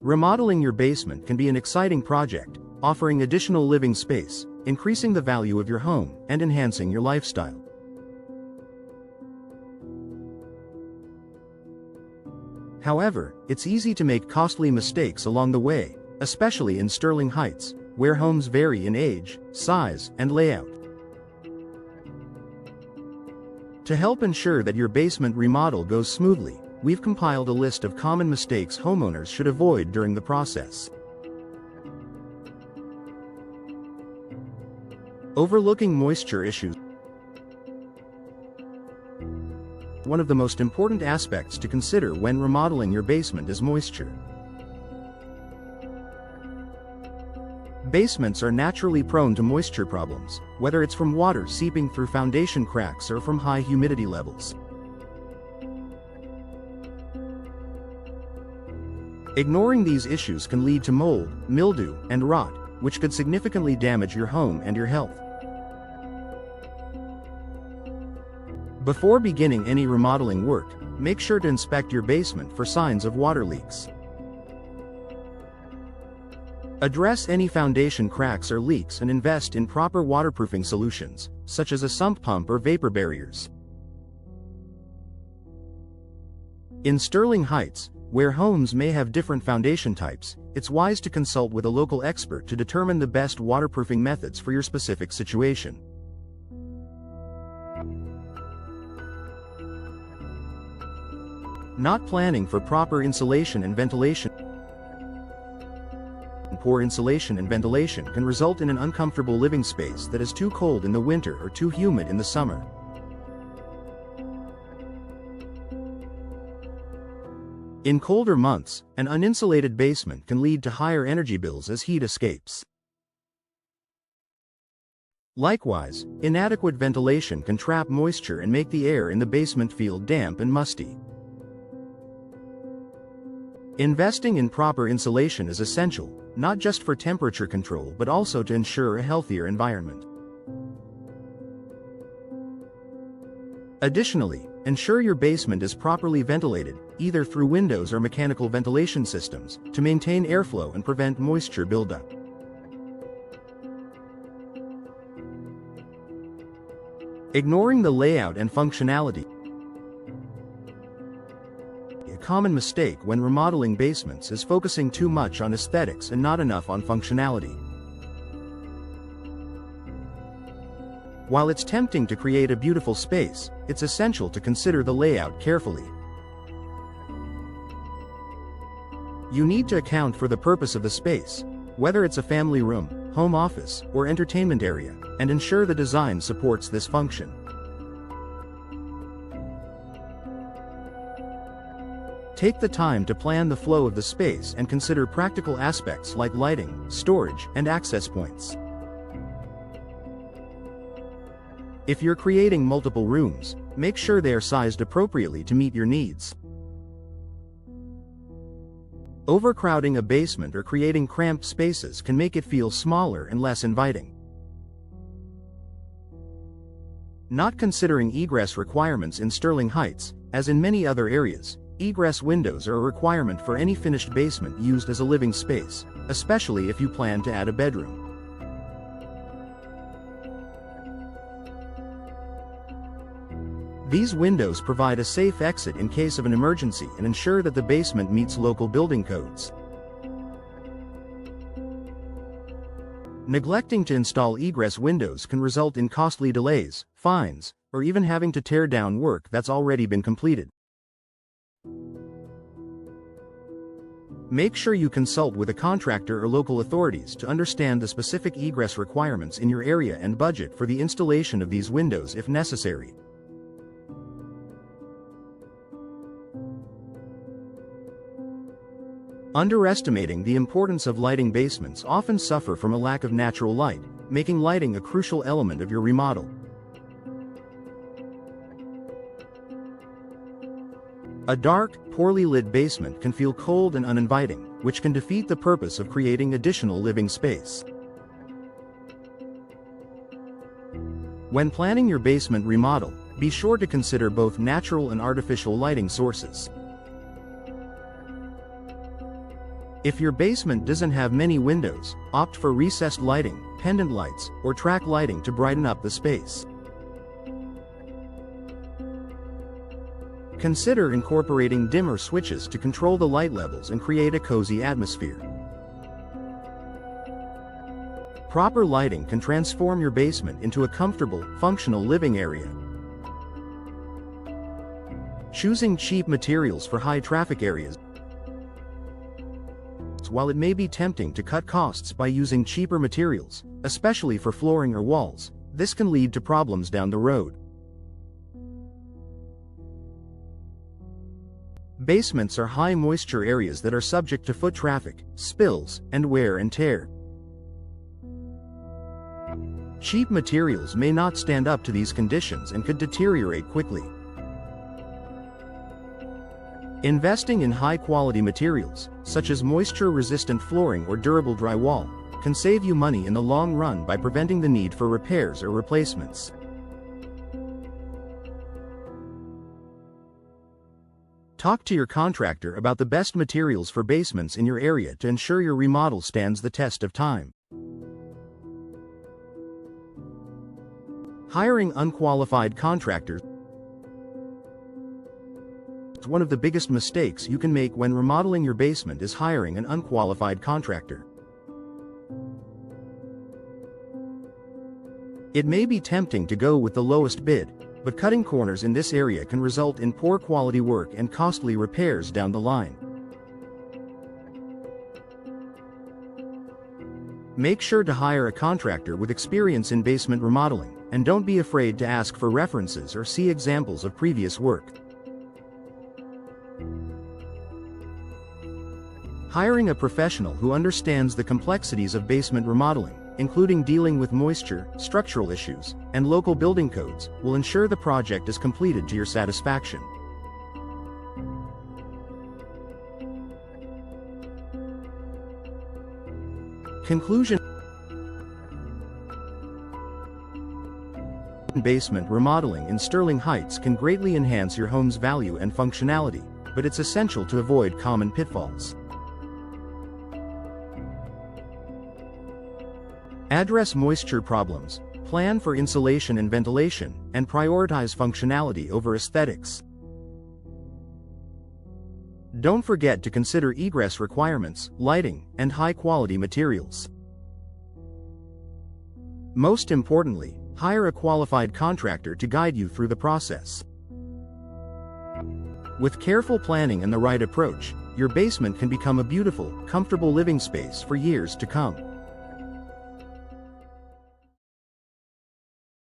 Remodeling your basement can be an exciting project, offering additional living space, increasing the value of your home, and enhancing your lifestyle. However, it's easy to make costly mistakes along the way, especially in Sterling Heights, where homes vary in age, size, and layout. To help ensure that your basement remodel goes smoothly, we've compiled a list of common mistakes homeowners should avoid during the process. Overlooking moisture issues. One of the most important aspects to consider when remodeling your basement is moisture. Basements are naturally prone to moisture problems, whether it's from water seeping through foundation cracks or from high humidity levels. Ignoring these issues can lead to mold, mildew, and rot, which could significantly damage your home and your health. Before beginning any remodeling work, make sure to inspect your basement for signs of water leaks. Address any foundation cracks or leaks and invest in proper waterproofing solutions, such as a sump pump or vapor barriers. In Sterling Heights, where homes may have different foundation types, it's wise to consult with a local expert to determine the best waterproofing methods for your specific situation. Not planning for proper insulation and ventilation. Poor insulation and ventilation can result in an uncomfortable living space that is too cold in the winter or too humid in the summer. In colder months, an uninsulated basement can lead to higher energy bills as heat escapes. Likewise, inadequate ventilation can trap moisture and make the air in the basement feel damp and musty. Investing in proper insulation is essential, not just for temperature control but also to ensure a healthier environment. Additionally, ensure your basement is properly ventilated, either through windows or mechanical ventilation systems, to maintain airflow and prevent moisture buildup. Ignoring the layout and functionality. A common mistake when remodeling basements is focusing too much on aesthetics and not enough on functionality. While it's tempting to create a beautiful space, it's essential to consider the layout carefully. You need to account for the purpose of the space, whether it's a family room, home office, or entertainment area, and ensure the design supports this function. Take the time to plan the flow of the space and consider practical aspects like lighting, storage, and access points. If you're creating multiple rooms, make sure they are sized appropriately to meet your needs. Overcrowding a basement or creating cramped spaces can make it feel smaller and less inviting. Not considering egress requirements in Sterling Heights, as in many other areas, egress windows are a requirement for any finished basement used as a living space, especially if you plan to add a bedroom. These windows provide a safe exit in case of an emergency and ensure that the basement meets local building codes. Neglecting to install egress windows can result in costly delays, fines, or even having to tear down work that's already been completed. Make sure you consult with a contractor or local authorities to understand the specific egress requirements in your area and budget for the installation of these windows if necessary. Underestimating the importance of lighting. Basements often suffer from a lack of natural light, making lighting a crucial element of your remodel. A dark, poorly lit basement can feel cold and uninviting, which can defeat the purpose of creating additional living space. When planning your basement remodel, be sure to consider both natural and artificial lighting sources. If your basement doesn't have many windows, opt for recessed lighting, pendant lights, or track lighting to brighten up the space. Consider incorporating dimmer switches to control the light levels and create a cozy atmosphere. Proper lighting can transform your basement into a comfortable, functional living area. Choosing cheap materials for high-traffic areas. While it may be tempting to cut costs by using cheaper materials, especially for flooring or walls, this can lead to problems down the road. Basements are high-moisture areas that are subject to foot traffic, spills, and wear and tear. Cheap materials may not stand up to these conditions and could deteriorate quickly. Investing in high-quality materials, such as moisture-resistant flooring or durable drywall, can save you money in the long run by preventing the need for repairs or replacements. Talk to your contractor about the best materials for basements in your area to ensure your remodel stands the test of time. Hiring unqualified contractors. One of the biggest mistakes you can make when remodeling your basement is hiring an unqualified contractor. It may be tempting to go with the lowest bid, but cutting corners in this area can result in poor quality work and costly repairs down the line. Make sure to hire a contractor with experience in basement remodeling, and don't be afraid to ask for references or see examples of previous work. Hiring a professional who understands the complexities of basement remodeling, including dealing with moisture, structural issues, and local building codes, will ensure the project is completed to your satisfaction. Conclusion. Basement remodeling in Sterling Heights can greatly enhance your home's value and functionality, but it's essential to avoid common pitfalls. Address moisture problems, plan for insulation and ventilation, and prioritize functionality over aesthetics. Don't forget to consider egress requirements, lighting, and high-quality materials. Most importantly, hire a qualified contractor to guide you through the process. With careful planning and the right approach, your basement can become a beautiful, comfortable living space for years to come.